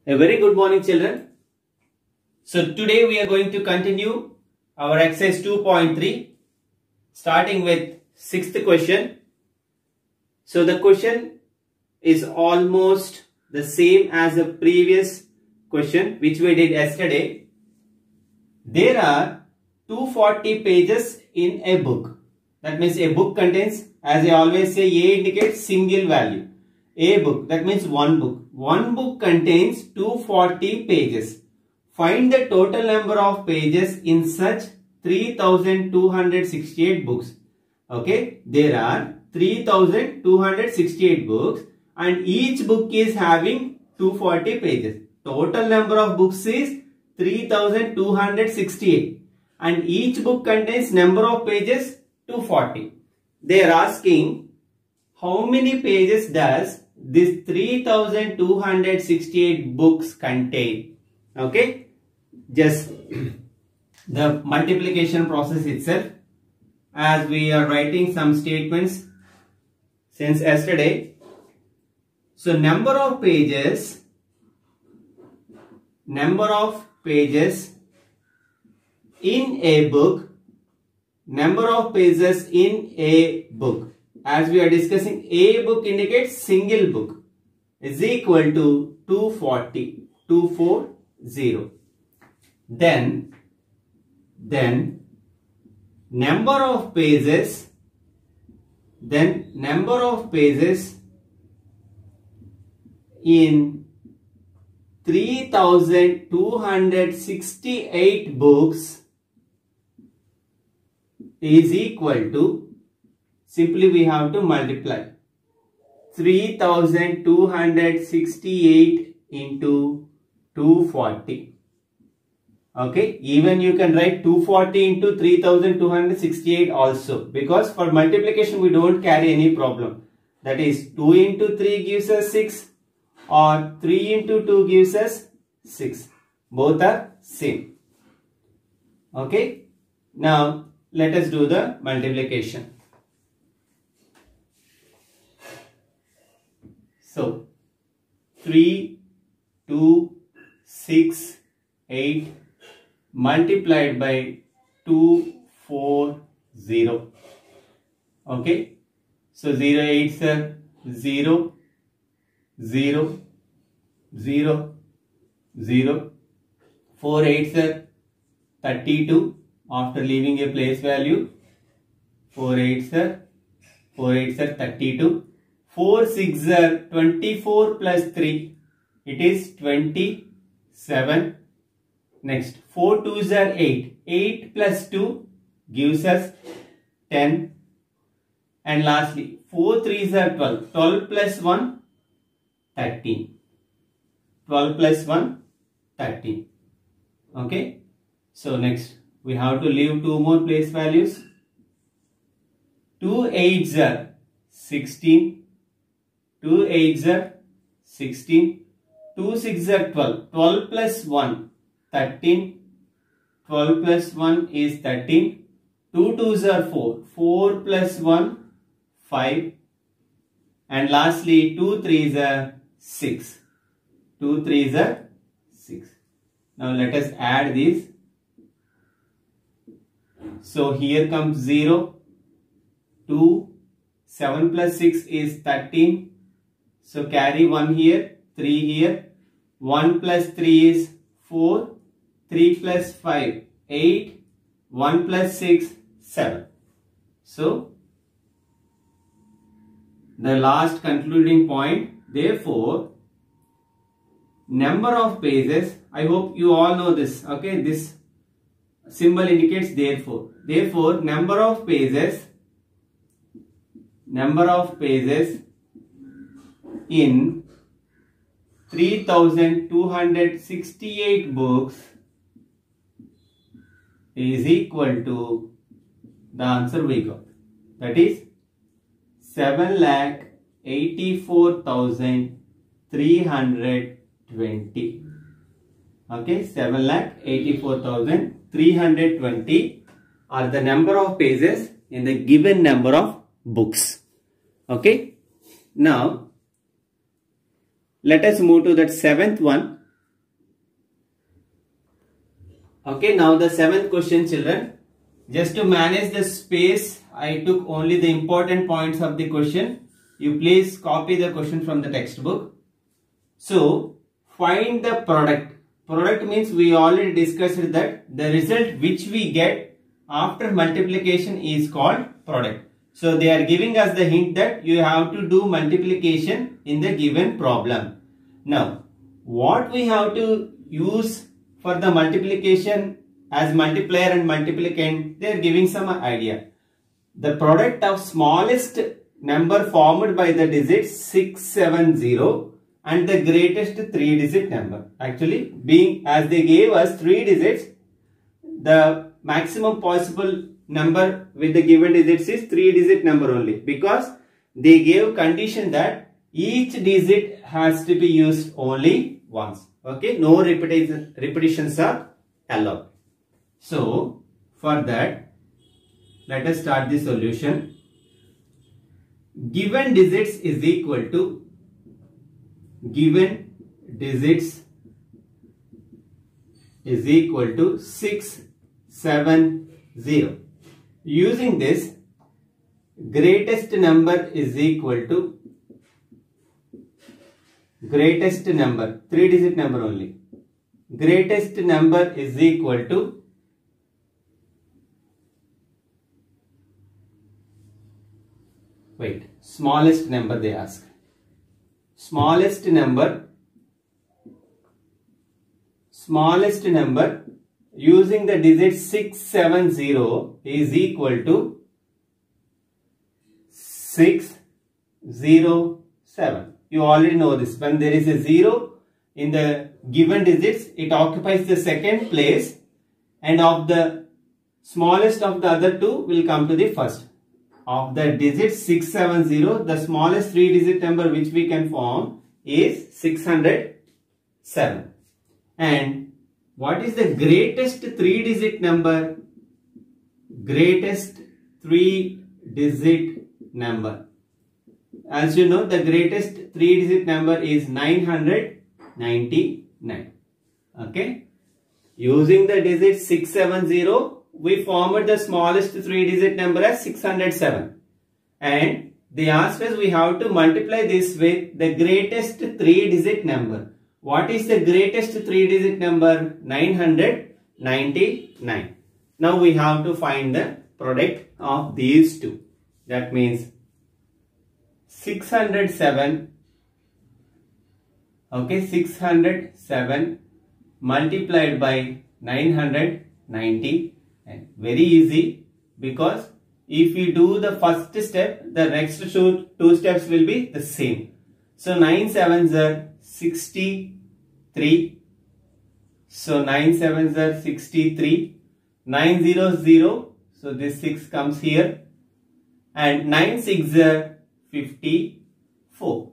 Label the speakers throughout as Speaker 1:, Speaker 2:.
Speaker 1: A very good morning, children. So today we are going to continue our exercise 2.3, starting with 6th question. So the question is almost the same as the previous question which we did yesterday. There are 240 pages in a book. That means a book contains, as I always say, A indicates single value. A book, that means one book. One book contains 240 pages. Find the total number of pages in such 3268 books. Okay, there are 3268 books and each book is having 240 pages. Total number of books is 3268 and each book contains number of pages 240. They are asking how many pages does this 3268 books contain. Okay, just the multiplication process itself, as we are writing some statements since yesterday. So number of pages in a book, number of pages in a book, as we are discussing, a book indicates single book, is equal to 240. Then number of pages in 3268 books is equal to, simply we have to multiply 3268 into 240. Okay, even you can write 240 into 3268 also, because for multiplication we don't carry any problem. That is 2 into 3 gives us 6 or 3 into 2 gives us 6. Both are same. Okay, now let us do the multiplication. So 3, 2, 6, 8 multiplied by 240. Okay, so 0 8s are 0, 0, 0, 0. 4 8s are 32 after leaving a place value. 4 8s are 32. 4 6 are 24 plus 3. It is 27. Next, 4 2s are 8. 8 plus 2 gives us 10. And lastly, 4 3s are 12. 12 plus 1, 13. 12 plus 1, 13. Okay. So next, we have to leave two more place values. 2 8s are 16. 2 8s are 16. 2 6s are 12. 12 plus 1, 13. 12 plus 1 is 13. 2 2s are 4. 4 plus 1, 5. And lastly, 2 3s are 6. 2 3s are 6. Now let us add these. So here comes 0, 2, 7 plus 6 is 13. So carry 1 here, 3 here. 1 plus 3 is 4. 3 plus 5, 8. 1 plus 6, 7. So the last concluding point, therefore, number of pages, I hope you all know this. Okay, this symbol indicates therefore. Therefore, number of pages in 3268 books is equal to the answer we got. That is 7,84,320. Okay, 7,84,320 are the number of pages in the given number of books. Okay, now let us move to that seventh one. Okay, now the 7th question, children. Just to manage the space, I took only the important points of the question. You please copy the question from the textbook. So, find the product. Product means we already discussed that the result which we get after multiplication is called product. So, they are giving us the hint that you have to do multiplication in the given problem. Now, what we have to use for the multiplication as multiplier and multiplicand, they are giving some idea. The product of smallest number formed by the digits 670 and the greatest 3-digit number. Actually, being as they gave us 3 digits, the maximum possible number with the given digits is 3-digit number only, because they gave condition that each digit has to be used only once. Okay, no repetitions are allowed. So, for that, let us start the solution. Given digits is equal to given digits is equal to 670. Using this, greatest number is equal to greatest number, 3-digit number only. Greatest number is equal to smallest number they ask. Smallest number using the digit 670 is equal to 607. You already know this. When there is a 0 in the given digits, it occupies the second place, and of the smallest of the other two will come to the first. Of the digit 670, the smallest 3-digit number which we can form is 607. And what is the greatest 3-digit number? Greatest 3-digit number. As you know, the greatest 3-digit number is 999. Okay. Using the digit 670, we formed the smallest 3-digit number as 607. And they asked us we have to multiply this with the greatest 3-digit number. What is the greatest 3-digit number? 999. Now we have to find the product of these two. That means 607. Okay, 607 multiplied by 990. And very easy, because if you do the first step, the next two steps will be the same. So 9 sevens are 63. So 9 sevens are 63. 9 zeros 0. So this 6 comes here. And 9 6 are 54.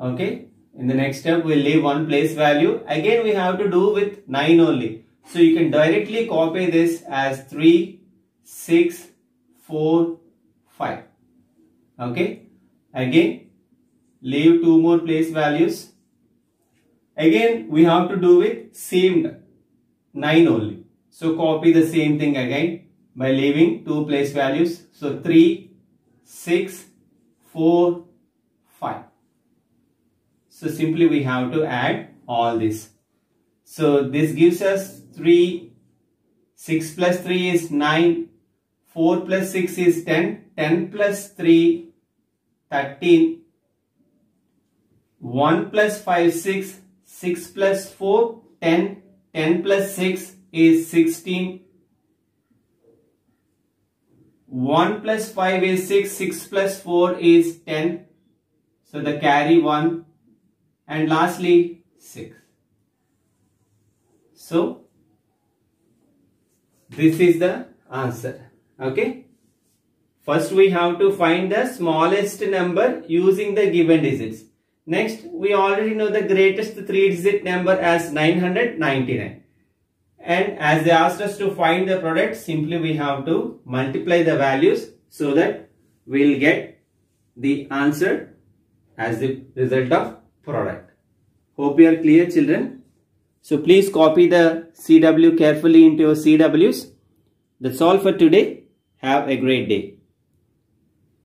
Speaker 1: Okay. In the next step, we'll leave one place value. Again, we have to do with 9 only. So you can directly copy this as 3, 6, 4, 5. Okay. Again, leave 2 more place values. Again, we have to do with same 9 only. So copy the same thing again by leaving 2 place values. So 3, 6, 4, 5. So simply we have to add all this. So this gives us 3, 6 plus 3 is 9, 4 plus 6 is 10, 10 plus 3, 13, 1 plus 5, 6, 6 plus 4, 10, 10 plus 6 is 16, 1 plus 5 is 6, 6 plus 4 is 10, so the carry 1, and lastly 6. So this is the answer. Okay. First we have to find the smallest number using the given digits. Next, we already know the greatest 3-digit number as 999. And as they asked us to find the product, simply we have to multiply the values so that we will get the answer as the result of product. Hope you are clear, children. So please copy the CW carefully into your CWs. That's all for today. Have a great day.